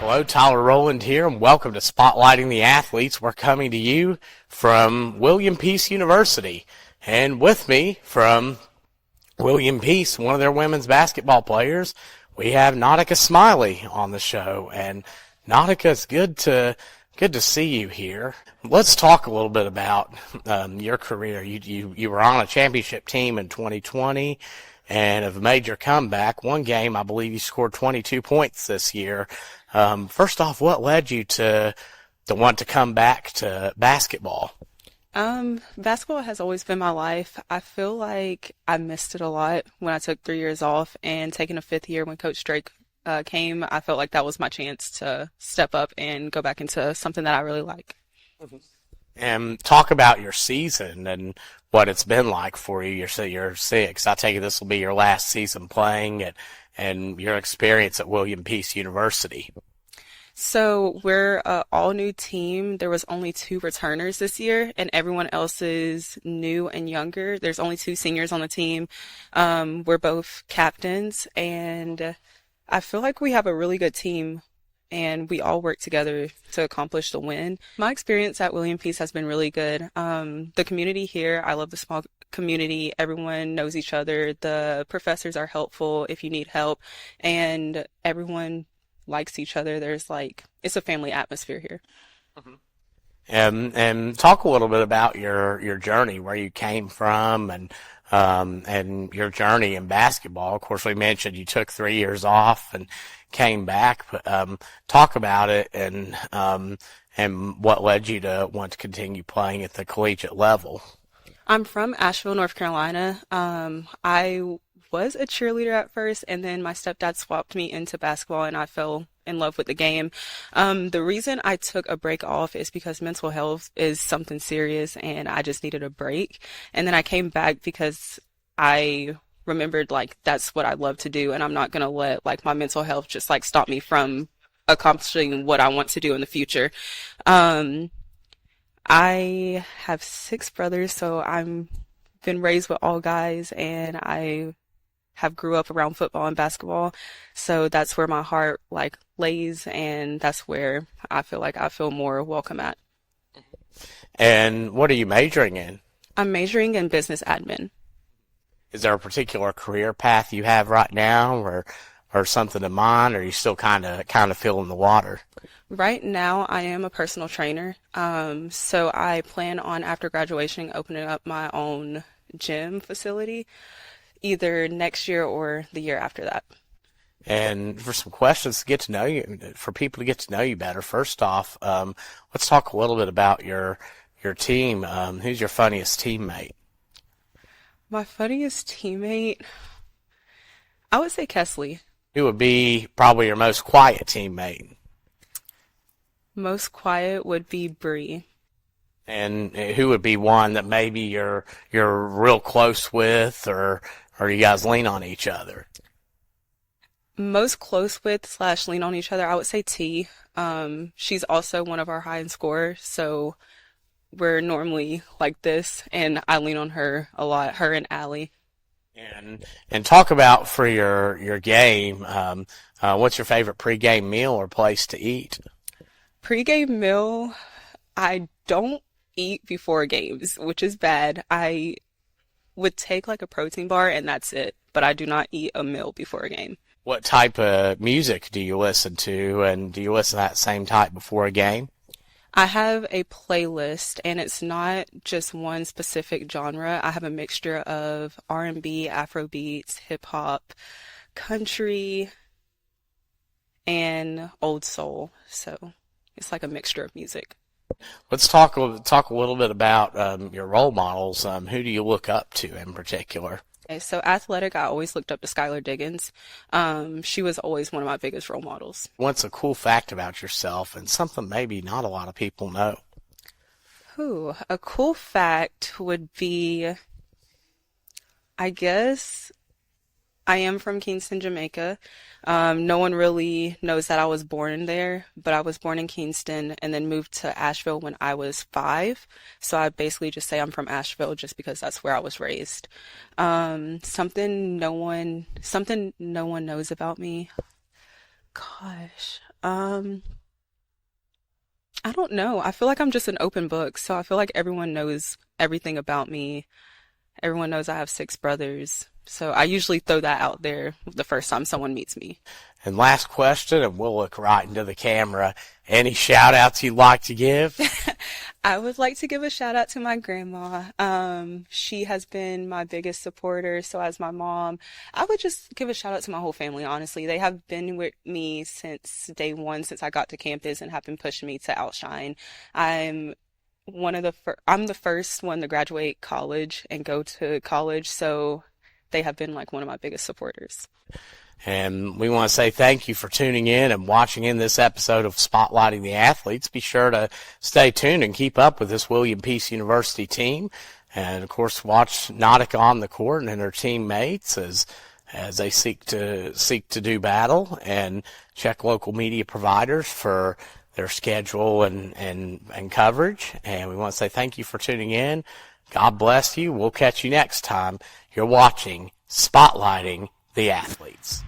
Hello, Tyler Rowland here, and welcome to Spotlighting the Athletes. We're coming to you from William Peace University. And with me from William Peace, one of their women's basketball players, we have Nautica Smiley on the show. And Nautica, it's good to see you here. Let's talk a little bit about your career. You were on a championship team in 2020 and have made your comeback. One game, I believe you scored 22 points this year. First off, what led you to want to come back to basketball? Basketball has always been my life. I feel like I missed it a lot when I took 3 years off, and taking a fifth year when Coach Drake came, I felt like that was my chance to step up and go back into something that I really like. And talk about your season and what it's been like for you. You're six. I take it this will be your last season playing, and your experience at William Peace University. So we're an all-new team. There was only 2 returners this year, and everyone else is new and younger. There's only 2 seniors on the team. We're both captains, and I feel like we have a really good team, and we all work together to accomplish the win. My experience at William Peace has been really good. The community here, I love the small community. Everyone knows each other. The professors are helpful if you need help, and everyone likes each other. It's a family atmosphere here. And talk a little bit about your journey, where you came from, and your journey in basketball. Of course, we mentioned you took 3 years off and came back, but talk about it and what led you to want to continue playing at the collegiate level. I'm from Asheville, North Carolina. I was a cheerleader at first, and then my stepdad swapped me into basketball, and I fell in love with the game. The reason I took a break off is because mental health is something serious, and I just needed a break. And then I came back because I remembered, that's what I love to do, and I'm not going to let, my mental health just, stop me from accomplishing what I want to do in the future. I have 6 brothers, so I've been raised with all guys, and I have grew up around football and basketball, so that's where my heart lays, and that's where I feel like I feel more welcome at. And what are you majoring in? I'm majoring in business admin. Is there a particular career path you have right now, or something in mind, or are you still kind of feeling the water? Right now, I am a personal trainer, so I plan on, after graduation, opening up my own gym facility, either next year or the year after that. And for some questions to get to know you, for people to get to know you better, first off, let's talk a little bit about your team. Who's your funniest teammate? My funniest teammate, I would say Kesley. Who would be probably your most quiet teammate? Most quiet would be Bree. And who would be one that maybe you're real close with, or you guys lean on each other? Most close with / lean on each other, I would say T. She's also one of our high end scorers, so we're normally like this, and I lean on her a lot, her and Allie. And talk about for your game, what's your favorite pregame meal or place to eat? Pre-game meal, I don't eat before games, which is bad. I would take a protein bar and that's it, but I do not eat a meal before a game. What type of music do you listen to, and do you listen to that same type before a game? I have a playlist, and it's not just one specific genre. I have a mixture of R&B, Afrobeats, hip-hop, country, and old soul, so it's like a mixture of music. Let's talk a little bit about your role models. Who do you look up to in particular? Okay, so athletic, I always looked up to Skylar Diggins. She was always one of my biggest role models. What's a cool fact about yourself, and something maybe not a lot of people know? A cool fact would be, I guess, I am from Kingston, Jamaica. No one really knows that I was born there, but I was born in Kingston and then moved to Asheville when I was 5. So I basically just say I'm from Asheville just because that's where I was raised. Something no one knows about me. Gosh, Um, I don't know. I feel like I'm just an open book, so I feel like everyone knows everything about me. Everyone knows I have six brothers, so I usually throw that out there the first time someone meets me. And last question, and we'll look right into the camera. Any shout outs you'd like to give? I would like to give a shout out to my grandma. She has been my biggest supporter, so as my mom. I would just give a shout out to my whole family, honestly. They have been with me since day one, since I got to campus, and have been pushing me to outshine. I'm I'm the first one to graduate college and go to college, so they have been like one of my biggest supporters. And we want to say thank you for tuning in and watching in this episode of Spotlighting the Athletes. Be sure to stay tuned and keep up with this William Peace University team. And, of course, watch Nautica on the court and her teammates as they seek to do battle, and check local media providers for their schedule and coverage. And we want to say thank you for tuning in. God bless you. We'll catch you next time. You're watching Spotlighting the Athletes.